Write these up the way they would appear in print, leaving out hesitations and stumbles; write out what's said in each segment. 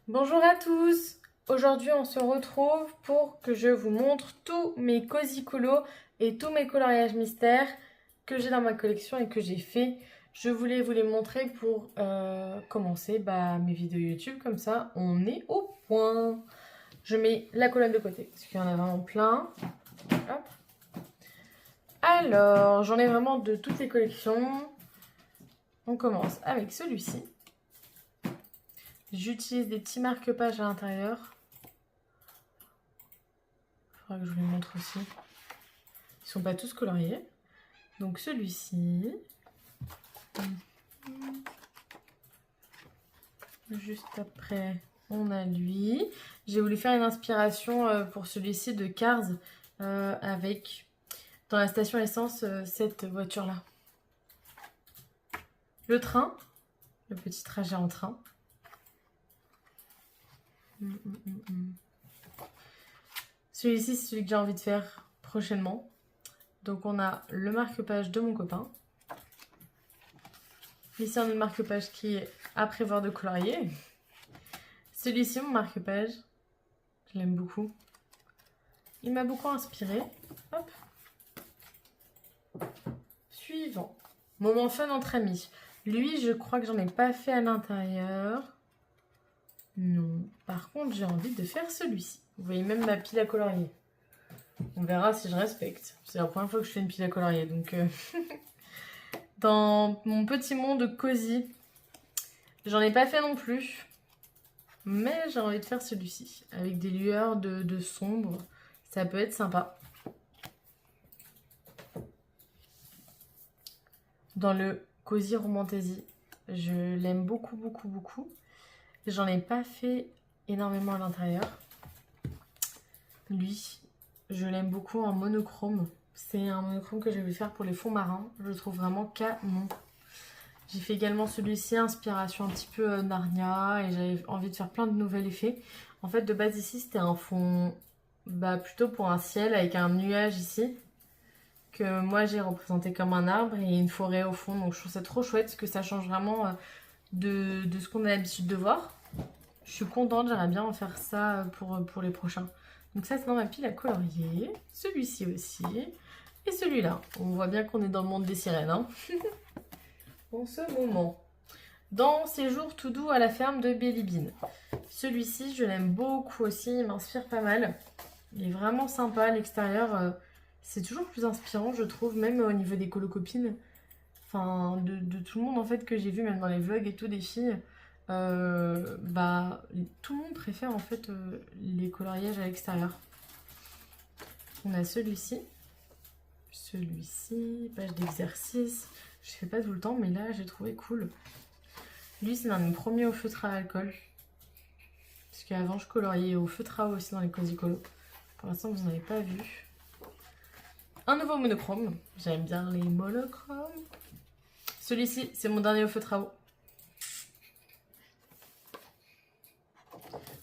Bonjour à tous! Aujourd'hui, on se retrouve pour que je vous montre tous mes cosy colos et tous mes coloriages mystères que j'ai dans ma collection et que j'ai fait. Je voulais vous les montrer pour commencer mes vidéos YouTube, comme ça on est au point. Je mets la colonne de côté parce qu'il y en a vraiment plein. Hop. Alors, j'en ai vraiment de toutes les collections. On commence avec celui-ci. J'utilise des petits marque-pages à l'intérieur. Il faudra que je vous les montre aussi. Ils sont pas tous coloriés. Donc celui-ci. Juste après, on a lui. J'ai voulu faire une inspiration pour celui-ci de Cars avec, dans la station essence, cette voiture-là. Le train, le petit trajet en train. Celui-ci, c'est celui que j'ai envie de faire prochainement. Donc on a le marque-page de mon copain. Ici, on a le marque-page qui est à prévoir de colorier. Celui-ci, mon marque-page, je l'aime beaucoup. Il m'a beaucoup inspiré. Hop. Suivant. Moment fun entre amis. Lui, je crois que j'en ai pas fait à l'intérieur. Non. Par contre, j'ai envie de faire celui-ci. Vous voyez même ma pile à colorier. On verra si je respecte. C'est la première fois que je fais une pile à colorier. Donc, dans mon petit monde cosy, j'en ai pas fait non plus. Mais j'ai envie de faire celui-ci. Avec des lueurs de sombre. Ça peut être sympa. Dans le Cosy Romantasy, je l'aime beaucoup, beaucoup, beaucoup. J'en ai pas fait énormément à l'intérieur. Lui, je l'aime beaucoup en monochrome. C'est un monochrome que j'ai voulu faire pour les fonds marins. Je le trouve vraiment canon. J'ai fait également celui-ci, inspiration un petit peu Narnia. Et j'avais envie de faire plein de nouveaux effets. En fait, de base ici, c'était un fond plutôt pour un ciel avec un nuage ici. Que moi j'ai représenté comme un arbre et une forêt au fond. Donc je trouve ça trop chouette parce que ça change vraiment de ce qu'on a l'habitude de voir. Je suis contente, j'aimerais bien en faire ça pour les prochains. Donc ça c'est dans ma pile à colorier. Celui-ci aussi. Et celui-là. On voit bien qu'on est dans le monde des sirènes. Hein. En ce moment. Dans Séjour tout doux à la ferme de Bélibine. Celui-ci je l'aime beaucoup aussi, il m'inspire pas mal. Il est vraiment sympa à l'extérieur. C'est toujours plus inspirant, je trouve, même au niveau des colocopines. Enfin, de tout le monde en fait que j'ai vu, même dans les vlogs et tout des filles. Tout le monde préfère en fait les coloriages à l'extérieur. On a celui-ci. Celui-ci, page d'exercice. Je fais pas tout le temps, mais là j'ai trouvé cool. Lui, c'est un de mes premiers au feutre à alcool. Parce qu'avant, je coloriais au feutre à eau aussi dans les cosy colos. Pour l'instant, vous n'en avez pas vu. Un nouveau monochrome. J'aime bien les monochromes. Celui-ci, c'est mon dernier au feutre à eau.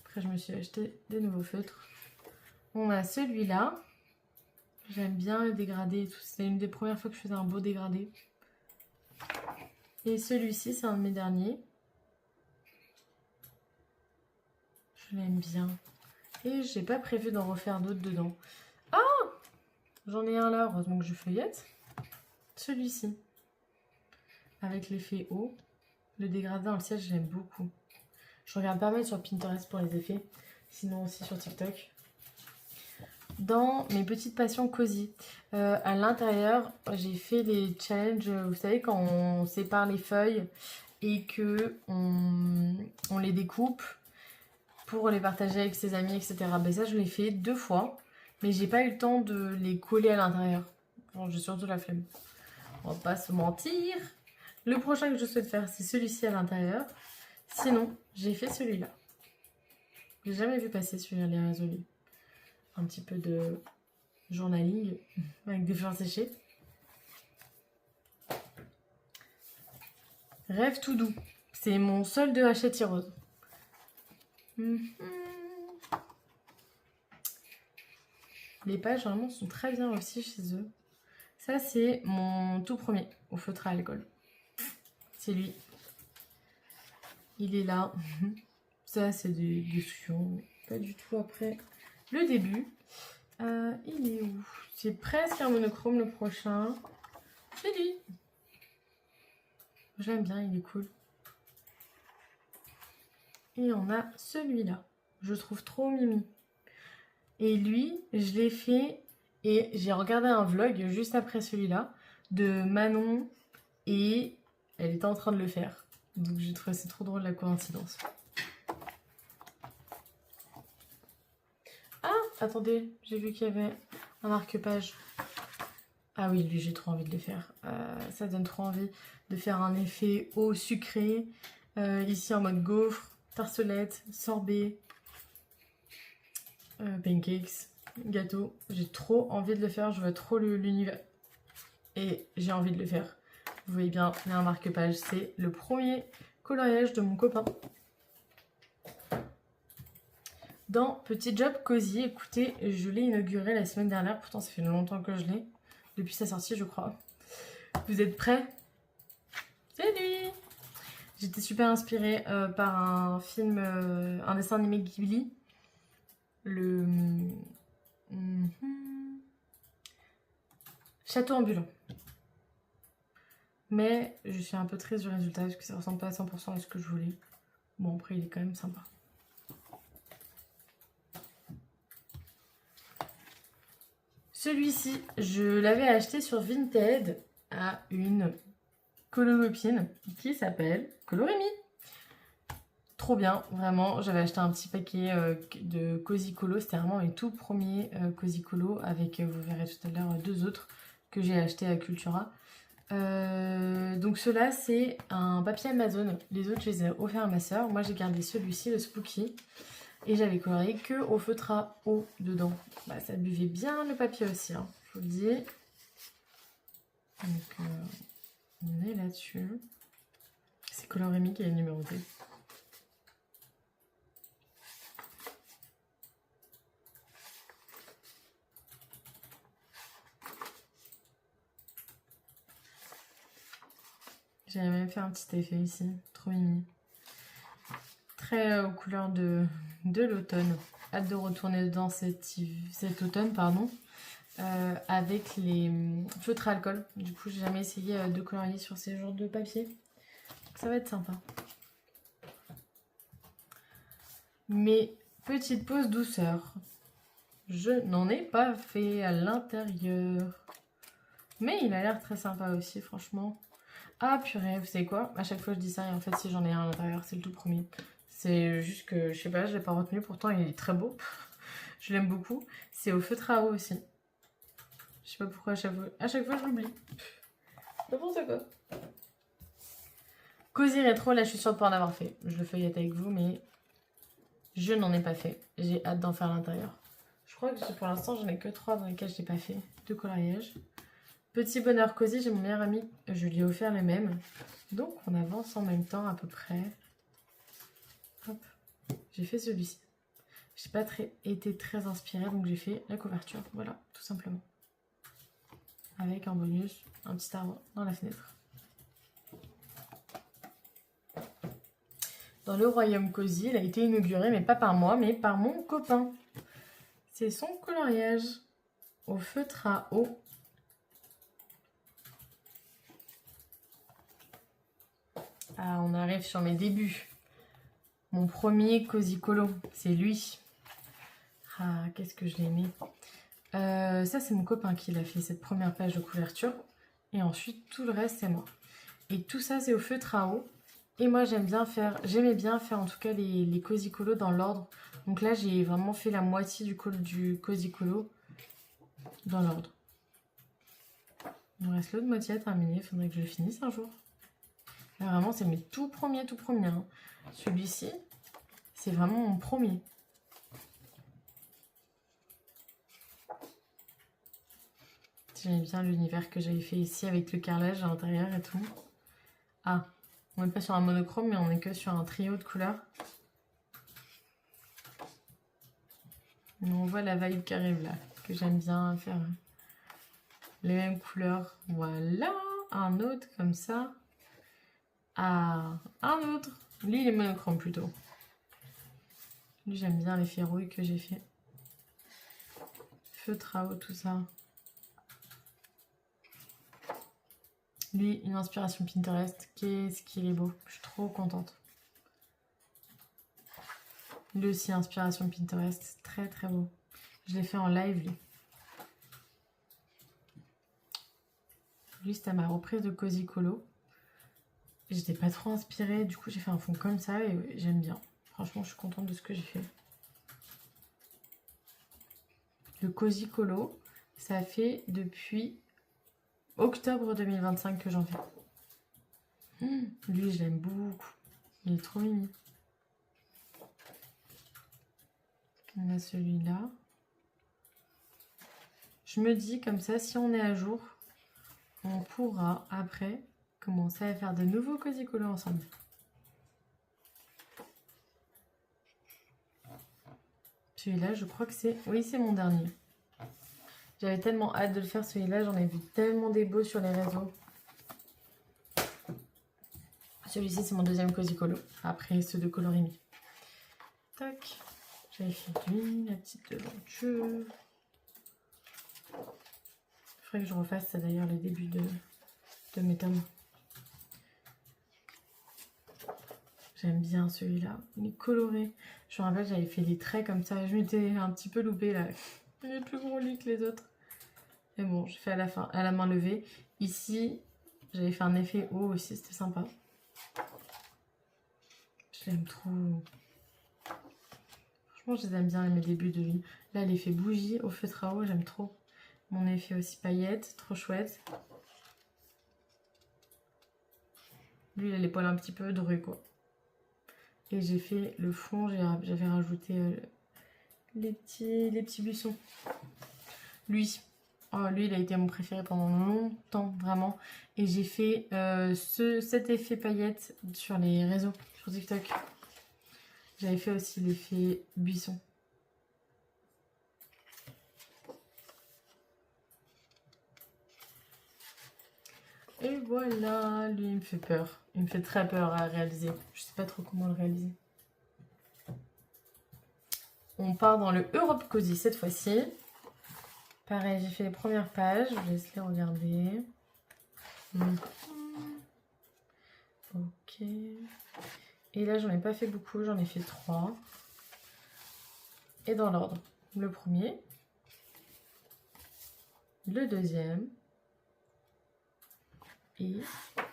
Après, je me suis acheté des nouveaux feutres. On a celui-là. J'aime bien le dégradé et tout. C'est une des premières fois que je faisais un beau dégradé. Et celui-ci, c'est un de mes derniers. Je l'aime bien. Et j'ai pas prévu d'en refaire d'autres dedans. Ah! J'en ai un là, heureusement que je feuillette. Celui-ci. Avec l'effet eau. Le dégradé dans le ciel, je l'aime beaucoup. Je regarde pas mal sur Pinterest pour les effets. Sinon aussi sur TikTok. Dans mes petites passions cosy. À l'intérieur, j'ai fait les challenges. Vous savez, quand on sépare les feuilles et que on les découpe pour les partager avec ses amis, etc. Ça, je l'ai fait 2 fois. Mais j'ai pas eu le temps de les coller à l'intérieur. Bon, j'ai surtout la flemme. On va pas se mentir. Le prochain que je souhaite faire, c'est celui-ci à l'intérieur. Sinon, j'ai fait celui-là. J'ai jamais vu passer celui-là, les résolus. Un petit peu de journaling avec des fleurs séchées. Rêve tout doux. C'est mon seul de Hachette Rose. Les pages vraiment sont très bien aussi chez eux. Ça c'est mon tout premier au feutre à alcool. C'est lui. Il est là. Ça, c'est des sillons. Pas du tout après le début. Il est où? C'est presque un monochrome le prochain. C'est lui. J'aime bien, il est cool. Et on a celui-là. Je trouve trop mimi. Et lui, je l'ai fait et j'ai regardé un vlog juste après celui-là de Manon et elle était en train de le faire. Donc j'ai trouvé c'est trop drôle la coïncidence. Ah, attendez, j'ai vu qu'il y avait un marque-page. Ah oui, lui j'ai trop envie de le faire. Ça donne trop envie de faire un effet eau sucrée. Ici en mode gaufre, tartelette, sorbet, pancakes, gâteau. J'ai trop envie de le faire, je vois trop l'univers. Et j'ai envie de le faire. Vous voyez bien, il y a un marque-page. C'est le premier coloriage de mon copain. Dans Petit Job Cozy, écoutez, je l'ai inauguré la semaine dernière. Pourtant, ça fait longtemps que je l'ai. Depuis sa sortie, je crois. Vous êtes prêts? Salut! J'étais super inspirée par un film, un dessin animé Ghibli. Le Château ambulant. Mais je suis un peu triste du résultat parce que ça ressemble pas à 100% à ce que je voulais. Bon, après, il est quand même sympa. Celui-ci, je l'avais acheté sur Vinted à une colocopine qui s'appelle Colorémie. Trop bien, vraiment. J'avais acheté un petit paquet de Cozy Colo. C'était vraiment mes tout premiers Cozy Colo avec, vous verrez tout à l'heure, deux autres que j'ai acheté à Cultura. Donc ceux-là, c'est un papier Amazon. Les autres, je les ai offerts à ma soeur. Moi, j'ai gardé celui-ci, le Spooky. Et j'avais coloré que au feutre à eau dedans. Bah, ça buvait bien le papier aussi, hein, je vous le dis. Donc, on est là-dessus. C'est Colorémie qui est numéroté. J'avais même fait un petit effet ici, trop mimi. Très aux couleurs de l'automne. Hâte de retourner dedans cet automne, pardon. Avec les feutres à alcool. Du coup, j'ai jamais essayé de colorier sur ces genres de papier. Ça va être sympa. Mes petites pauses douceur. Je n'en ai pas fait à l'intérieur. Mais il a l'air très sympa aussi, franchement. Ah purée, vous savez quoi? À chaque fois je dis ça et en fait si j'en ai un à l'intérieur, c'est le tout premier. C'est juste que, je sais pas, je l'ai pas retenu, pourtant il est très beau. Je l'aime beaucoup. C'est au feutre à eau aussi. Je sais pas pourquoi à chaque fois je l'oublie. N'importe quoi. Cozy Rétro, là je suis sûre de pas en avoir fait. Je le feuillette avec vous, mais je n'en ai pas fait. J'ai hâte d'en faire à l'intérieur. Je crois que pour l'instant j'en ai que 3 dans lesquels je n'ai pas fait de coloriage. Petit bonheur Cozy, j'ai mon meilleur ami, je lui ai offert les mêmes. Donc on avance en même temps à peu près. Hop, j'ai fait celui-ci. J'ai pas été très inspirée, donc j'ai fait la couverture. Voilà, tout simplement. Avec en bonus un petit arbre dans la fenêtre. Dans le royaume Cozy, il a été inauguré, mais pas par moi, mais par mon copain. C'est son coloriage au feutre à eau. Ah, on arrive sur mes débuts. Mon premier Cozy Colo, c'est lui. Ah, qu'est-ce que je l'ai aimé. Ça, c'est mon copain qui l'a fait, cette première page de couverture. Et ensuite, tout le reste, c'est moi. Et tout ça, c'est au feutre à eau. Et moi, j'aimais bien faire en tout cas les Cozy Colo dans l'ordre. Donc là, j'ai vraiment fait la moitié du Cozy Colo dans l'ordre. Il me reste l'autre moitié à terminer. Il faudrait que je le finisse un jour. Là, vraiment, c'est mes tout premiers. Hein. Celui-ci, c'est vraiment mon premier. J'aime bien l'univers que j'avais fait ici avec le carrelage à l'intérieur et tout. Ah, on n'est pas sur un monochrome, mais on est que sur un trio de couleurs. Mais on voit la vibe qui arrive là, que j'aime bien faire les mêmes couleurs. Voilà, un autre comme ça. Ah, un autre. Lui, il est monochrome plutôt. Lui, j'aime bien l'effet rouille que j'ai fait. Feutre à eau, tout ça. Lui, une inspiration Pinterest. Qu'est-ce qu'il est beau. Je suis trop contente. Lui aussi, inspiration Pinterest. Très, très beau. Je l'ai fait en live, lui. Lui, c'était ma reprise de Cozy Colo. J'étais pas trop inspirée. Du coup, j'ai fait un fond comme ça et ouais, j'aime bien. Franchement, je suis contente de ce que j'ai fait. Le Cozy Colo, ça fait depuis octobre 2025 que j'en fais. Lui, je l'aime beaucoup. Il est trop mignon. On a celui-là. Je me dis comme ça, si on est à jour, on pourra après commencer à faire de nouveaux Cozy Colo ensemble. Celui-là, je crois que c'est... Oui, c'est mon dernier. J'avais tellement hâte de le faire, celui-là. J'en ai vu tellement des beaux sur les réseaux. Celui-ci, c'est mon deuxième Cozy Colo. Après ceux de Colorémie. Tac. J'avais fait lui, la petite devanture. Il faudrait que je refasse ça d'ailleurs, les débuts de mes tomes. J'aime bien celui-là. Il est coloré. Je me rappelle, j'avais fait des traits comme ça. Je m'étais un petit peu loupée là. Il est plus gros lui que les autres. Mais bon, j'ai fait à la fin, à la main levée. Ici, j'avais fait un effet haut aussi, c'était sympa. Je l'aime trop. Franchement, je les aime bien mes débuts de vie. Là, l'effet bougie au feutre à eau, j'aime trop. Mon effet aussi paillettes, trop chouette. Lui, il a les poils un petit peu dorés, quoi. Et j'ai fait le fond, j'avais rajouté les petits buissons. Lui, oh, lui, il a été mon préféré pendant longtemps, vraiment. Et j'ai fait cet effet paillettes sur les réseaux, sur TikTok. J'avais fait aussi l'effet buisson. Et voilà, lui, il me fait peur. Il me fait très peur à réaliser. Je sais pas trop comment le réaliser. On part dans le Europe Cozy cette fois-ci. Pareil, j'ai fait les premières pages. Je vous laisse les regarder. Ok. Et là, j'en ai pas fait beaucoup. J'en ai fait 3. Et dans l'ordre. Le premier. Le deuxième. Et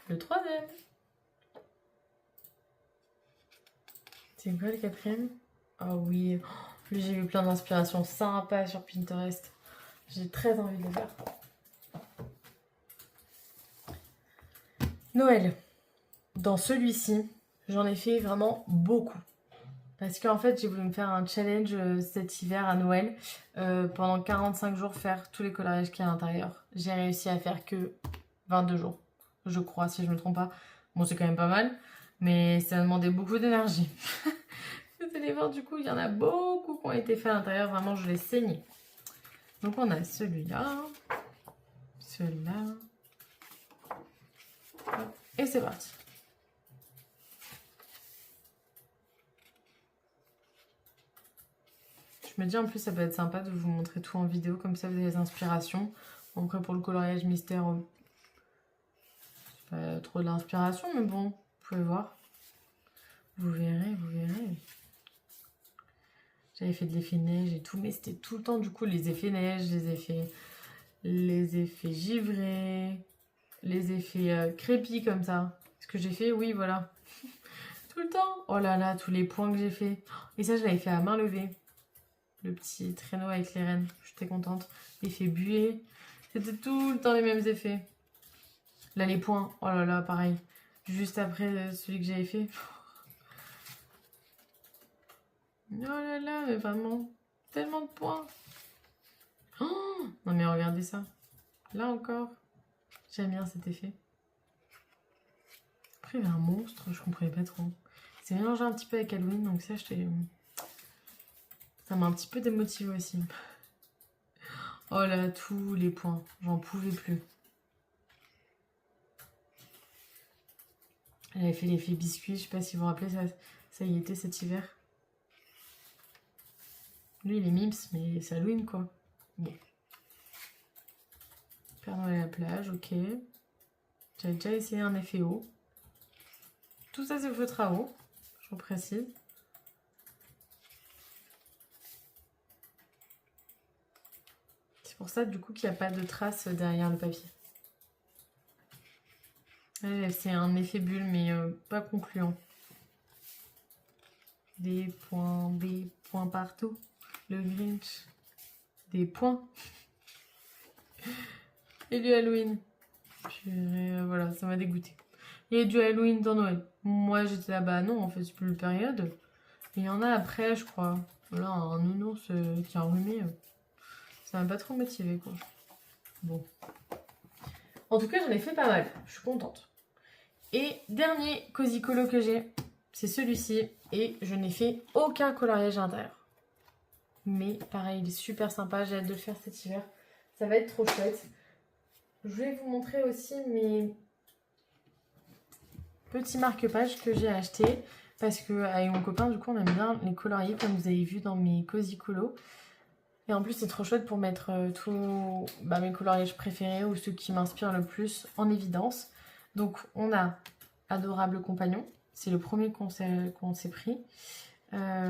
le troisième. C'est quoi le quatrième? Ah oui. Lui, j'ai eu plein d'inspirations sympas sur Pinterest. J'ai très envie de le faire. Noël. Dans celui-ci, j'en ai fait vraiment beaucoup. Parce qu'en fait, j'ai voulu me faire un challenge cet hiver à Noël. Pendant 45 jours, faire tous les coloriages qu'il y a à l'intérieur. J'ai réussi à faire que 22 jours. Je crois, si je ne me trompe pas. Bon, c'est quand même pas mal. Mais ça a demandé beaucoup d'énergie. Vous allez voir, du coup, il y en a beaucoup qui ont été faits à l'intérieur. Vraiment, je l'ai saigné. Donc, on a celui-là. Celui-là. Et c'est parti. Je me dis en plus ça peut être sympa de vous montrer tout en vidéo, comme ça vous avez des inspirations. Après pour le coloriage mystère, c'est pas trop de l'inspiration, mais bon, vous pouvez voir. Vous verrez, vous verrez. J'avais fait de l'effet neige et tout, mais c'était tout le temps du coup les effets neige, les effets givrés, les effets crépis comme ça. Ce que j'ai fait, oui voilà. Tout le temps. Oh là là, tous les points que j'ai fait. Et ça je l'avais fait à main levée. Le petit traîneau avec les rennes. J'étais contente. L'effet buée. C'était tout le temps les mêmes effets. Là, les points. Oh là là, pareil. Juste après celui que j'avais fait. Oh là là, mais vraiment. Tellement de points. Oh non mais regardez ça. Là encore. J'aime bien cet effet. Après, il y avait un monstre. Je comprenais pas trop. C'est mélangé un petit peu avec Halloween. Donc ça, ça m'a un petit peu démotivée aussi. Oh là, tous les points. J'en pouvais plus. J'avais fait l'effet biscuit. Je sais pas si vous vous rappelez, ça y était cet hiver. Lui, il est Mims, mais c'est Halloween, quoi. Bon. Père Noël à la plage, ok. J'avais déjà essayé un effet eau. Tout ça, c'est feutre à eau, je vous précise. C'est pour ça, du coup, qu'il n'y a pas de traces derrière le papier. C'est un effet bulle, mais pas concluant. Des points partout. Le Grinch. Des points. Et du Halloween. Voilà, ça m'a dégoûté. Il y a du Halloween dans Noël. Moi, j'étais là, bah non, en fait, c'est plus le période. Et il y en a après, je crois. Voilà, un nounours qui a enrhumé. Ça m'a pas trop motivé, quoi. Bon. En tout cas, j'en ai fait pas mal. Je suis contente. Et dernier Cozy Colo que j'ai, c'est celui-ci. Et je n'ai fait aucun coloriage à l'intérieur. Mais pareil, il est super sympa. J'ai hâte de le faire cet hiver. Ça va être trop chouette. Je vais vous montrer aussi mes petits marque-pages que j'ai achetés. Parce qu'avec mon copain, du coup, on aime bien les colorier comme vous avez vu dans mes Cozy Colo. Et en plus, c'est trop chouette pour mettre tous mes coloriages préférés ou ceux qui m'inspirent le plus en évidence. Donc, on a Adorable Compagnon. C'est le premier qu'on s'est pris.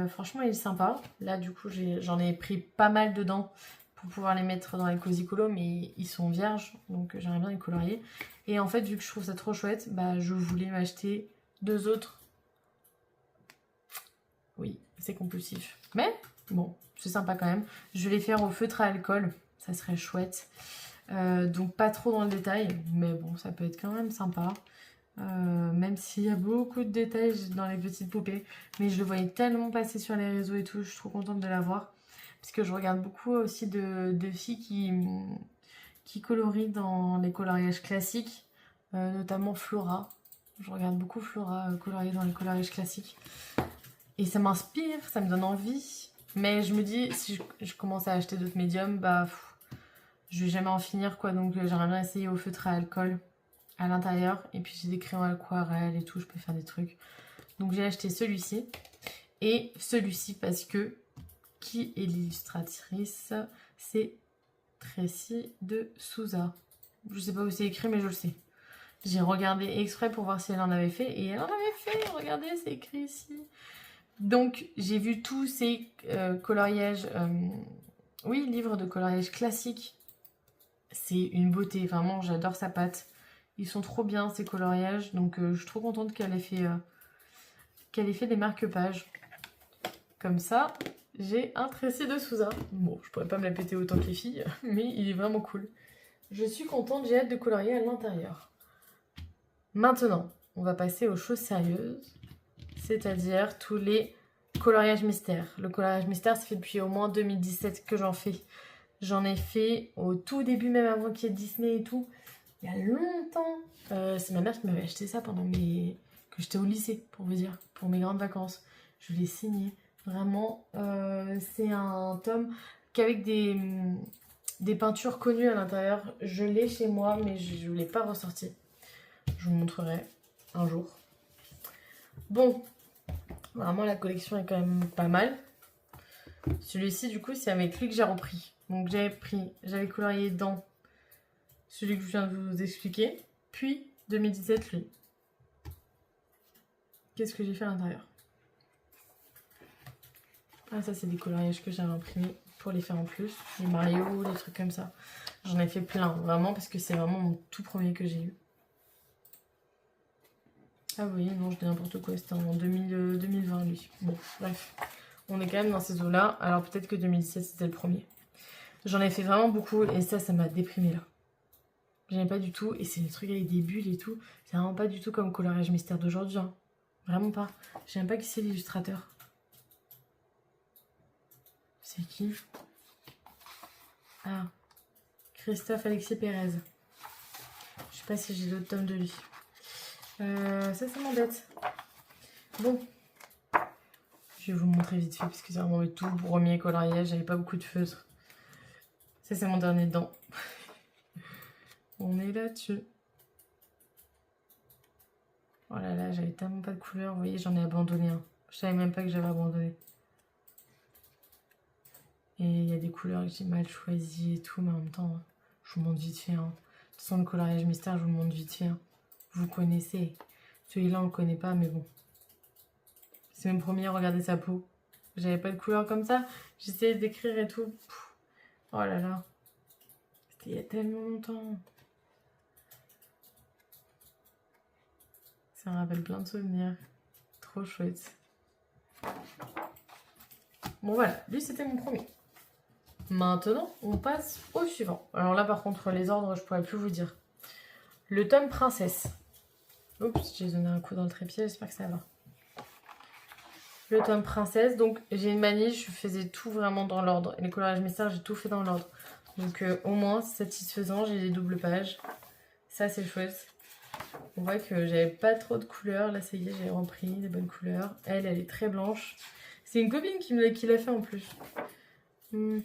Franchement, il est sympa. Là, du coup, j'en ai pris pas mal dedans pour pouvoir les mettre dans les Cozy Colo, mais ils sont vierges, donc j'aimerais bien les colorier. Et en fait, vu que je trouve ça trop chouette, je voulais m'acheter 2 autres. Oui, c'est compulsif. Mais bon, c'est sympa quand même. Je vais les faire au feutre à alcool, ça serait chouette. Donc pas trop dans le détail, mais bon, ça peut être quand même sympa. Même s'il y a beaucoup de détails dans les petites poupées. Mais je le voyais tellement passer sur les réseaux et tout, je suis trop contente de la voir. Parce que je regarde beaucoup aussi de filles qui colorient dans les coloriages classiques, notamment Flora. Je regarde beaucoup Flora colorier dans les coloriages classiques. Et ça m'inspire, ça me donne envie. Mais je me dis, si je commence à acheter d'autres médiums, je vais jamais en finir, quoi. Donc j'aimerais bien essayer au feutre à alcool à l'intérieur. Et puis j'ai des crayons aquarelle et tout, je peux faire des trucs. Donc j'ai acheté celui-ci. Et celui-ci parce que, qui est l'illustratrice? C'est Tracy de Souza. Je sais pas où c'est écrit, mais je le sais. J'ai regardé exprès pour voir si elle en avait fait. Et elle en avait fait, regardez, c'est écrit ici. Donc, j'ai vu tous ces coloriages, livres de coloriage classique. C'est une beauté, vraiment, j'adore sa patte. Ils sont trop bien, ces coloriages. Donc, je suis trop contente qu'elle ait fait des marque-pages. Comme ça, j'ai un Tracy de Souza. Bon, je pourrais pas me la péter autant que les filles, mais il est vraiment cool. Je suis contente, j'ai hâte de colorier à l'intérieur. Maintenant, on va passer aux choses sérieuses. C'est-à-dire tous les coloriages mystères. Le coloriage mystère, ça fait depuis au moins 2017 que j'en fais. J'en ai fait au tout début, même avant qu'il y ait Disney et tout. Il y a longtemps. C'est ma mère qui m'avait acheté ça que j'étais au lycée, pour vous dire, pour mes grandes vacances. Je l'ai signé. Vraiment, c'est un tome qu'avec des peintures connues à l'intérieur. Je l'ai chez moi, mais je ne l'ai pas ressorti. Je vous montrerai un jour. Bon, vraiment la collection est quand même pas mal. Celui-ci, du coup, c'est avec lui que j'ai repris. Donc j'avais colorié dans celui que je viens de vous expliquer. Puis 2017, lui. Qu'est-ce que j'ai fait à l'intérieur? Ah, ça, c'est des coloriages que j'avais imprimés pour les faire en plus. Les Mario, des trucs comme ça. J'en ai fait plein, vraiment, parce que c'est vraiment mon tout premier que j'ai eu. Ah oui, non, je dis n'importe quoi, c'était en 2020, lui. Bon, bref. On est quand même dans ces eaux-là. Alors peut-être que 2017, c'était le premier. J'en ai fait vraiment beaucoup, et ça m'a déprimé là. J'aimais pas du tout, et c'est le truc avec des bulles et tout. C'est vraiment pas du tout comme coloriage mystère d'aujourd'hui. Hein. Vraiment pas. J'aime pas qui c'est l'illustrateur. C'est qui? Ah, Christophe Alexis Pérez. Je sais pas si j'ai d'autres tomes de lui. Ça m'embête. Bon. Je vais vous montrer vite fait, parce que c'est vraiment le tout premier coloriage. J'avais pas beaucoup de feutre. Ça, c'est mon dernier dedans. On est là-dessus. Oh là là, j'avais tellement pas de couleur. Vous voyez, j'en ai abandonné un. Je savais même pas que j'avais abandonné. Et il y a des couleurs que j'ai mal choisies et tout, mais en même temps, je vous montre vite fait. Hein. De toute façon, le coloriage mystère, je vous le montre vite fait. Hein. Vous connaissez. Celui-là, on le connaît pas, mais bon. C'est même premier, regardez sa peau. J'avais pas de couleur comme ça. J'essayais d'écrire et tout. Pff. Oh là là. C'était il y a tellement longtemps. Ça me rappelle plein de souvenirs. Trop chouette. Bon voilà, lui c'était mon premier. Maintenant, on passe au suivant. Alors là par contre, les ordres, je pourrais plus vous dire. Le tome princesse. Oups, j'ai donné un coup dans le trépied, j'espère que ça va. Le tome princesse, donc j'ai une manie, je faisais tout vraiment dans l'ordre. Les coloriages mystères, j'ai tout fait dans l'ordre. Donc au moins, c'est satisfaisant, j'ai les doubles pages. Ça c'est chouette. On voit que j'avais pas trop de couleurs. Là, ça y est, j'ai repris des bonnes couleurs. Elle est très blanche. C'est une copine qui l'a fait en plus. Mais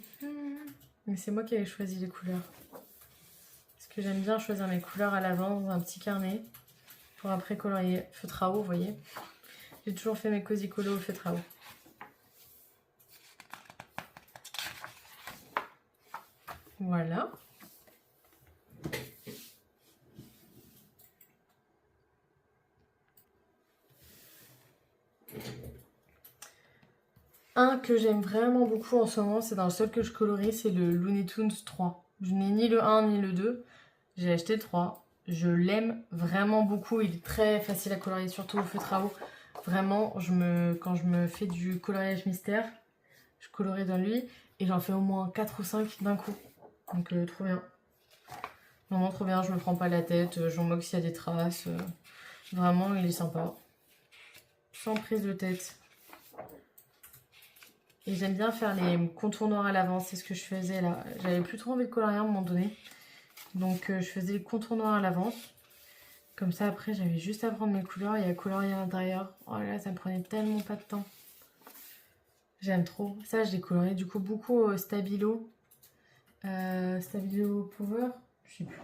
c'est moi qui avais choisi les couleurs. Parce que j'aime bien choisir mes couleurs à l'avance dans un petit carnet. Pour après colorier feutre à eau, vous voyez. J'ai toujours fait mes cosy colos au feutre à eau. Voilà. Un que j'aime vraiment beaucoup en ce moment, c'est dans le seul que je colorie, c'est le Looney Tunes 3. Je n'ai ni le 1 ni le 2. J'ai acheté le 3. Je l'aime vraiment beaucoup. Il est très facile à colorier, surtout au feutre à eau. Vraiment, quand je me fais du coloriage mystère, je colorie dans lui. Et j'en fais au moins 4 ou 5 d'un coup. Donc trop bien. Vraiment trop bien, je me prends pas la tête. J'en moque s'il y a des traces. Vraiment, il est sympa. Sans prise de tête. Et j'aime bien faire les contours noirs à l'avance, c'est ce que je faisais là. J'avais plus trop envie de colorier à un moment donné. Donc je faisais les contours noirs à l'avance. Comme ça après j'avais juste à prendre mes couleurs et à colorier à l'intérieur. Oh là là, ça me prenait tellement pas de temps. J'aime trop. Ça je l'ai colorié du coup beaucoup au Stabilo. Stabilo Power. Je sais plus.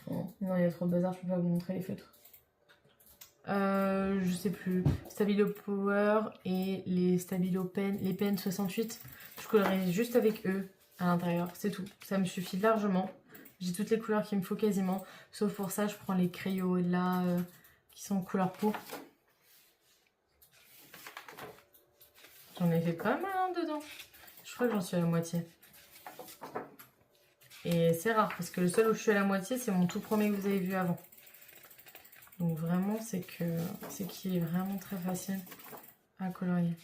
Oh, non, il y a trop de bazar, je peux pas vous montrer les feutres. Je sais plus, Stabilo Power et les Stabilo Pen, les Pen 68, je colorie juste avec eux à l'intérieur, c'est tout, ça me suffit largement. J'ai toutes les couleurs qu'il me faut quasiment, sauf pour ça je prends les Crayola qui sont couleur peau. J'en ai fait pas mal hein, dedans, je crois que j'en suis à la moitié. Et c'est rare parce que le seul où je suis à la moitié c'est mon tout premier que vous avez vu avant. Donc vraiment, c'est qu'il est vraiment très facile à colorier.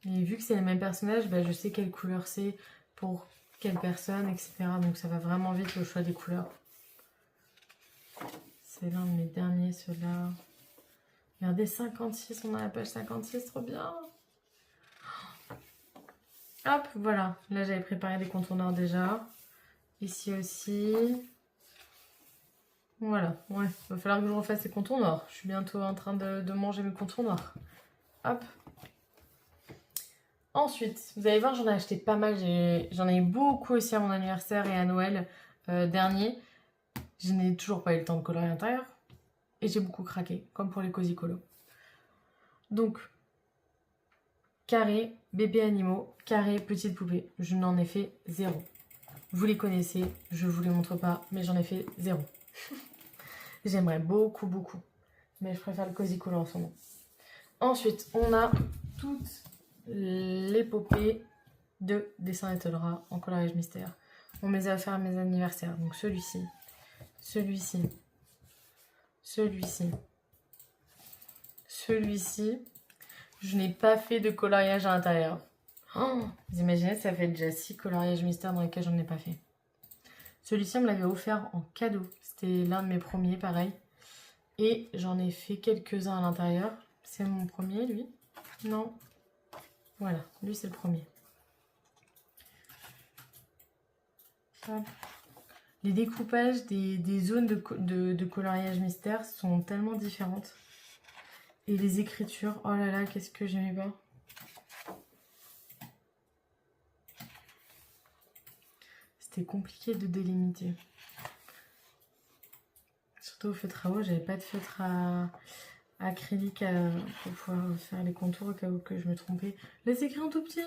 Et vu que c'est les mêmes personnages, bah, je sais quelle couleur c'est pour quelle personne, etc. Donc ça va vraiment vite le choix des couleurs. C'est l'un de mes derniers, ceux-là. Regardez, 56, on a la page 56, trop bien. Hop, voilà. Là, j'avais préparé des contourneurs déjà. Ici aussi. Voilà, ouais. Il va falloir que je refasse les contours noirs. Je suis bientôt en train de manger mes contours noirs. Hop. Ensuite, vous allez voir, j'en ai acheté pas mal. J'en ai eu beaucoup aussi à mon anniversaire et à Noël dernier. Je n'ai toujours pas eu le temps de colorer l'intérieur. Et j'ai beaucoup craqué, comme pour les cosy colos. Donc, carré, bébé animaux, carré, petite poupée. Je n'en ai fait 0. Vous les connaissez, je vous les montre pas, mais j'en ai fait 0. J'aimerais beaucoup, beaucoup. Mais je préfère le cosy colo en ce moment. Ensuite, on a toutes l'épopée de Dessin Étonnera en coloriage mystère. On me les a offert à mes anniversaires. Donc celui-ci, celui-ci, celui-ci, celui-ci. Je n'ai pas fait de coloriage à l'intérieur. Oh, vous imaginez, ça fait déjà 6 coloriages mystères dans lesquels j'en ai pas fait. Celui-ci, on me l'avait offert en cadeau. C'était l'un de mes premiers, pareil. Et j'en ai fait quelques-uns à l'intérieur. C'est mon premier, lui? Non. Voilà, lui, c'est le premier. Hop. Les découpages des zones de coloriage mystère sont tellement différentes. Et les écritures, oh là là, qu'est-ce que j'aimais pas. C'était compliqué de délimiter. Surtout au feutre à eau, j'avais pas de feutre acrylique pour pouvoir faire les contours au cas où que je me trompais. Là, c'est écrit en tout petit.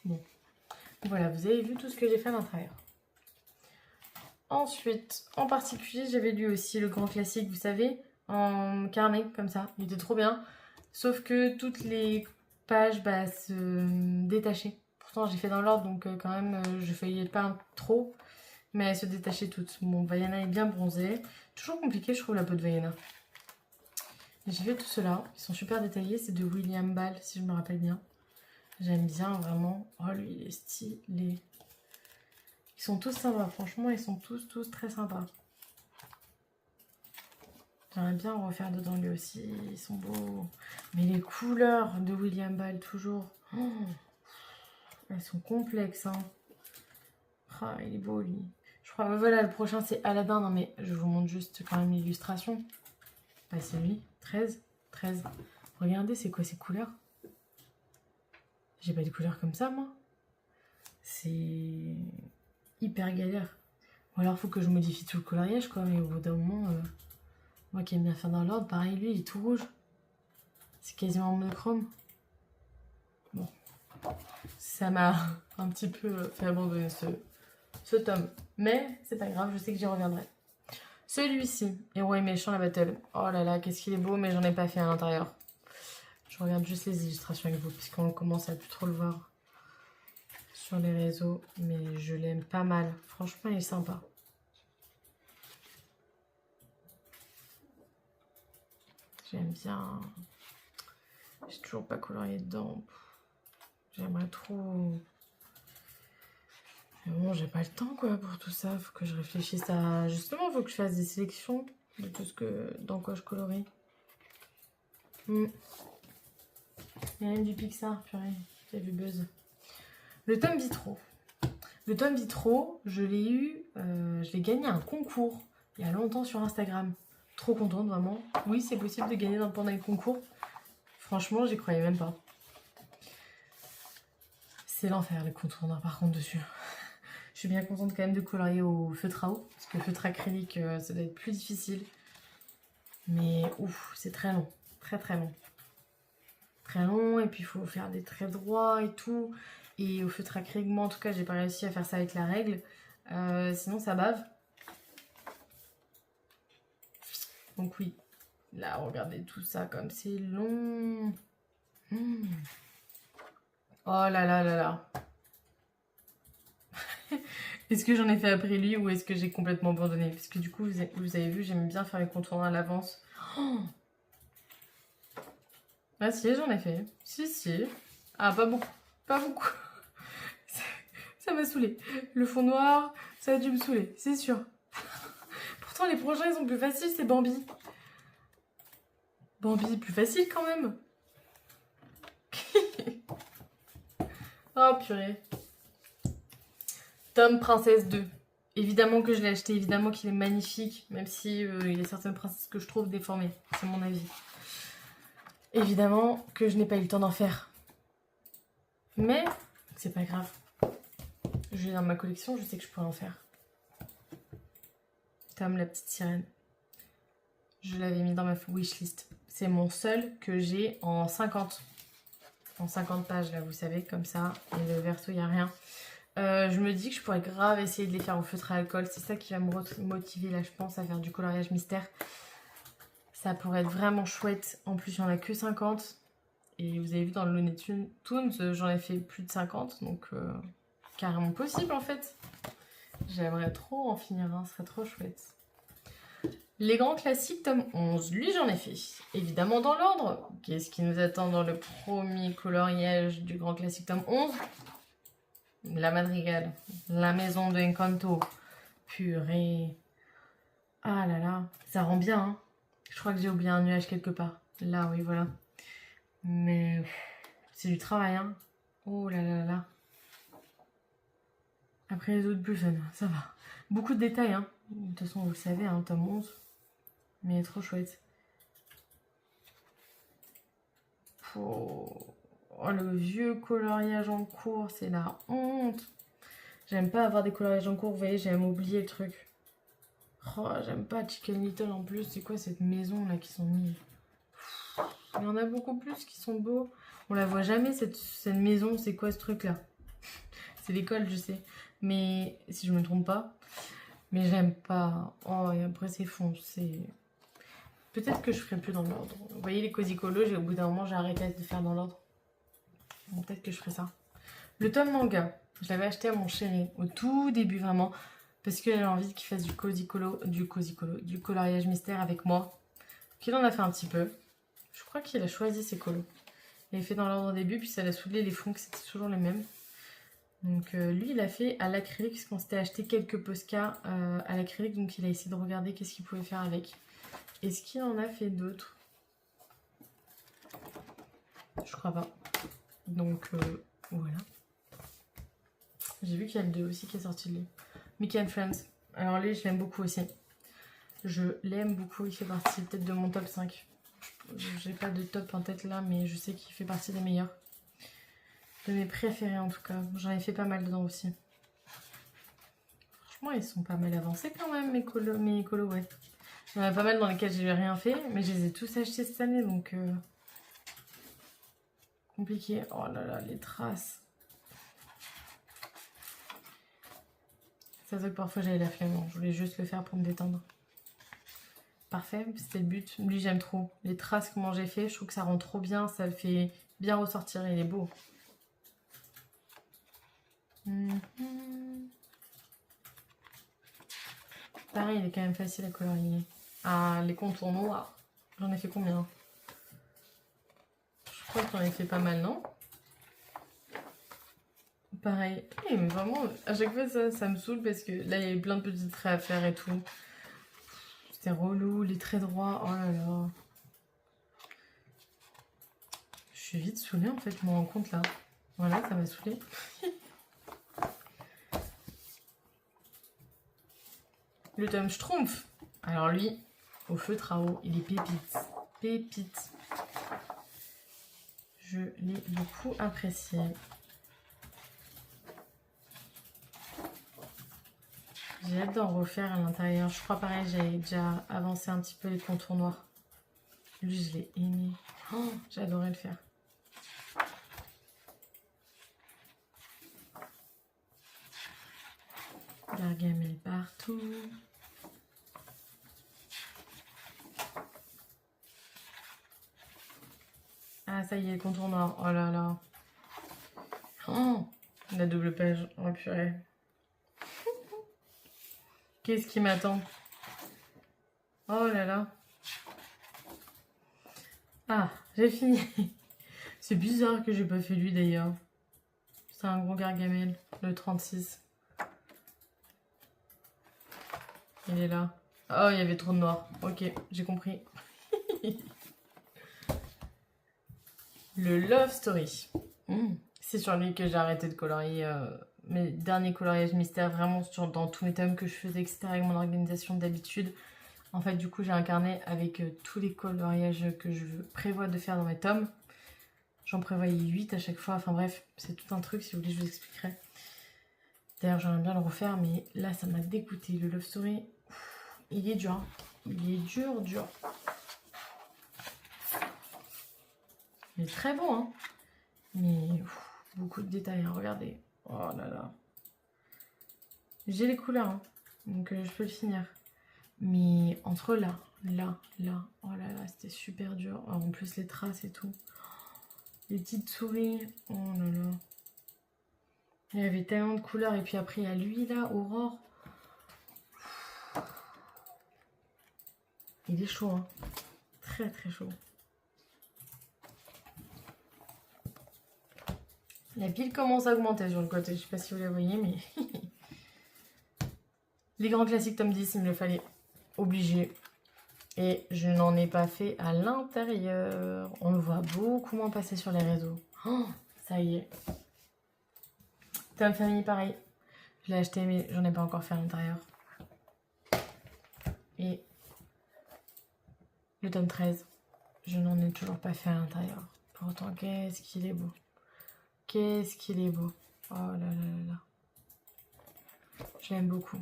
Bon, voilà, vous avez vu tout ce que j'ai fait à l'intérieur. Ensuite, en particulier, j'avais lu aussi le grand classique, vous savez, en carnet, comme ça. Il était trop bien. Sauf que toutes les pages se détachaient. Pourtant, j'ai fait dans l'ordre, donc quand même, je feuillais pas trop. Mais elles se détachaient toutes. Bon, Vaiana est bien bronzée. Toujours compliqué, je trouve, la peau de Vaiana. J'ai fait tout cela. Ils sont super détaillés. C'est de William Ball, si je me rappelle bien. J'aime bien, vraiment. Oh, lui, il est stylé. Ils sont tous sympas. Franchement, ils sont tous très sympas. J'aimerais bien en refaire dedans lui aussi. Ils sont beaux. Mais les couleurs de William Ball, toujours. Oh, elles sont complexes, hein. Ah, il est beau, lui. Je crois, voilà, le prochain, c'est Aladdin. Non, mais je vous montre juste quand même l'illustration. Bah, c'est lui. 13. Regardez, c'est quoi ces couleurs? J'ai pas de couleurs comme ça, moi. C'est hyper galère. Ou alors, faut que je modifie tout le coloriage, quoi. Mais au bout d'un moment, moi qui aime bien faire dans l'ordre, pareil, lui, il est tout rouge. C'est quasiment monochrome. Bon. Ça m'a un petit peu fait abandonner ce tome. Mais c'est pas grave, je sais que j'y reviendrai. Celui-ci, Héros et méchant, la battle. Oh là là, qu'est-ce qu'il est beau, mais j'en ai pas fait à l'intérieur. Je regarde juste les illustrations avec vous, puisqu'on commence à plus trop le voir sur les réseaux. Mais je l'aime pas mal. Franchement, il est sympa. J'aime bien. J'ai toujours pas colorié dedans. J'aimerais trop... Mais bon, j'ai pas le temps, quoi, pour tout ça. Faut que je réfléchisse à... Justement, faut que je fasse des sélections de tout ce que... Dans quoi je colorie. Il y a même du Pixar, purée. J'ai vu Buzz. Le tome Vitro. Le tome Vitro, je l'ai eu... je l'ai gagné un concours il y a longtemps sur Instagram. Trop contente, vraiment. Oui, c'est possible de gagner pendant les concours. Franchement, j'y croyais même pas. C'est l'enfer, les contours, non, par contre, dessus. Je suis bien contente quand même de colorier au feutre à eau. Parce que le feutre acrylique, ça doit être plus difficile. Mais ouf, c'est très long. Très long. Très long, et puis il faut faire des traits droits et tout. Et au feutre acrylique, moi en tout cas, j'ai pas réussi à faire ça avec la règle. Sinon, ça bave. Donc oui, là, regardez tout ça comme c'est long. Oh là là là là. Est-ce que j'en ai fait après lui ou est-ce que j'ai complètement abandonné? Parce que du coup, vous avez vu, j'aime bien faire les contours à l'avance. Oh, ah si, j'en ai fait. Si. Ah, pas beaucoup. Pas beaucoup. Ça m'a saoulé. Le fond noir, ça a dû me saouler, c'est sûr. Pourtant, les prochains, ils sont plus faciles, c'est Bambi. Bambi, plus facile quand même. Oh, purée. Tome Princesse 2. Évidemment que je l'ai acheté, évidemment qu'il est magnifique, même si il y a certaines princesses que je trouve déformées, c'est mon avis. Évidemment que je n'ai pas eu le temps d'en faire. Mais c'est pas grave. Je l'ai dans ma collection, je sais que je pourrais en faire. Tom, la petite sirène. Je l'avais mis dans ma wishlist. C'est mon seul que j'ai en 50. En 50 pages, là, vous savez, comme ça. Et le verso, il n'y a rien. Je me dis que je pourrais grave essayer de les faire au feutre à alcool. C'est ça qui va me motiver, là, je pense, à faire du coloriage mystère. Ça pourrait être vraiment chouette. En plus, il n'y en a que 50. Et vous avez vu dans le Looney Tunes, j'en ai fait plus de 50. Donc, carrément possible, en fait. J'aimerais trop en finir un, ce serait trop chouette. Les grands classiques, tome 11. Lui, j'en ai fait. Évidemment, dans l'ordre. Qu'est-ce qui nous attend dans le premier coloriage du grand classique, tome 11? La Madrigale. La maison de Encanto. Purée. Ah là là. Ça rend bien, hein. Je crois que j'ai oublié un nuage quelque part. Là, oui, voilà. Mais c'est du travail, hein. Oh là là là. Après les autres plus fun, ça va. Beaucoup de détails, hein. De toute façon, vous le savez, hein, tome 11. Mais trop chouette. Oh, le vieux coloriage en cours, c'est la honte. J'aime pas avoir des coloriages en cours, vous voyez, j'aime oublier le truc. Oh, j'aime pas Chicken Little en plus. C'est quoi cette maison là qui sont mis? Il y en a beaucoup plus qui sont beaux. On la voit jamais, cette maison. C'est quoi ce truc-là? C'est l'école, je sais. Mais si je me trompe pas. Mais j'aime pas. Oh, et après, c'est foncé. Peut-être que je ferai plus dans l'ordre. Vous voyez, les cozy colos, au bout d'un moment, j'ai arrêté de faire dans l'ordre. Bon, peut-être que je ferai ça. Le tome manga, je l'avais acheté à mon chéri au tout début, vraiment. Parce que j'avais envie qu'il fasse du du coloriage mystère avec moi. Qu'il en a fait un petit peu. Je crois qu'il a choisi ses colos. Il avait fait dans l'ordre au début, puis ça l'a saoulé les fonds, que c'était toujours les mêmes. Donc lui, il a fait à l'acrylique, parce qu'on s'était acheté quelques Posca à l'acrylique, donc il a essayé de regarder qu'est-ce qu'il pouvait faire avec. Est-ce qu'il en a fait d'autres? Je crois pas. Donc voilà. J'ai vu qu'il y a le 2 aussi qui est sorti de lui. Mickey and Friends. Alors lui, je l'aime beaucoup aussi. Je l'aime beaucoup, il fait partie peut-être de mon top 5. J'ai pas de top en tête là, mais je sais qu'il fait partie des meilleurs. De mes préférés en tout cas. J'en ai fait pas mal dedans aussi. Franchement, ils sont pas mal avancés quand même, mes colos, ouais. Il y en a pas mal dans lesquels j'ai rien fait, mais je les ai tous achetés cette année, donc... compliqué. Oh là là, les traces. Ça fait que parfois j'avais la flemme. Je voulais juste le faire pour me détendre. Parfait, c'était le but. Lui, j'aime trop. Les traces, comment j'ai fait, je trouve que ça rend trop bien. Ça le fait bien ressortir. Il est beau. Pareil, il est quand même facile à colorier. Ah, les contours noirs. J'en ai fait combien? Je crois que j'en ai fait pas mal, non? Pareil. Oui, mais vraiment, à chaque fois, ça me saoule parce que là, il y avait plein de petits traits à faire et tout. C'était relou, les traits droits. Oh là là. Je suis vite saoulée, en fait, je me rends compte là. Voilà, ça m'a saoulée. Le tome Schtroumpf. Alors lui, au feutre à eau, il est pépite. Pépite. Je l'ai beaucoup apprécié. J'ai hâte d'en refaire à l'intérieur. Je crois pareil, j'ai déjà avancé un petit peu les contours noirs. Lui, je l'ai aimé. Oh, j'adorais le faire. Gargamel partout. Ah, ça y est, le contour noir. Oh là là. Oh, la double page. Oh purée. Qu'est-ce qui m'attend? Oh là là. Ah, j'ai fini. C'est bizarre que j'ai pas fait lui d'ailleurs. C'est un gros Gargamel, le 36. Il est là. Oh, il y avait trop de noir. Ok, j'ai compris. Le Love Story. C'est sur lui que j'ai arrêté de colorier mes derniers coloriages mystères, vraiment dans tous mes tomes que je faisais, etc. avec mon organisation d'habitude. En fait, du coup, j'ai un carnet avec tous les coloriages que je prévois de faire dans mes tomes. J'en prévoyais 8 à chaque fois. Enfin bref, c'est tout un truc, si vous voulez, je vous expliquerai. D'ailleurs, j'aimerais bien le refaire, mais là, ça m'a dégoûté. Le Love Story, il est dur. Hein. Il est dur, dur. Il est très beau, hein. Mais beaucoup de détails, hein. Regardez. Oh là là. J'ai les couleurs, hein. Donc je peux le finir. Mais entre là, oh là là, c'était super dur. Alors, en plus, les traces et tout. Les petites souris, oh là là. Il y avait tellement de couleurs. Et puis après, il y a lui là, Aurore. Il est chaud, hein. Très très chaud. La pile commence à augmenter sur le côté. Je sais pas si vous la voyez, mais... Les grands classiques tome 10, il me le fallait. Obligé. Et je n'en ai pas fait à l'intérieur. On le voit beaucoup moins passer sur les réseaux. Oh, ça y est. Tome famille, pareil. Je l'ai acheté, mais j'en ai pas encore fait à l'intérieur. Et le tome 13, je n'en ai toujours pas fait à l'intérieur. Pourtant, qu'est-ce qu'il est beau. Qu'est-ce qu'il est beau. Oh là là là là. Je l'aime beaucoup.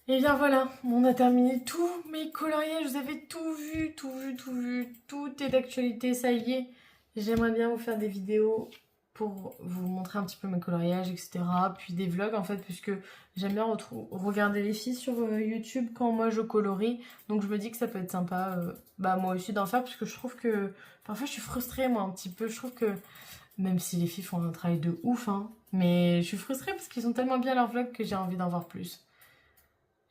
Et bien voilà, on a terminé tous mes coloriages, vous avez tout vu, tout vu, tout vu, tout est d'actualité, ça y est. J'aimerais bien vous faire des vidéos pour vous montrer un petit peu mes coloriages, etc. Puis des vlogs en fait, puisque j'aime bien regarder les filles sur YouTube quand moi je colorie. Donc je me dis que ça peut être sympa, bah moi aussi d'en faire, puisque je trouve que parfois je suis frustrée moi un petit peu. Je trouve que même si les filles font un travail de ouf, hein, mais je suis frustrée parce qu'ils ont tellement bien leurs vlogs que j'ai envie d'en voir plus.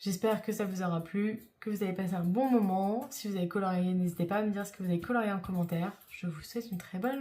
J'espère que ça vous aura plu, que vous avez passé un bon moment. Si vous avez colorié, n'hésitez pas à me dire ce que vous avez colorié en commentaire. Je vous souhaite une très bonne journée.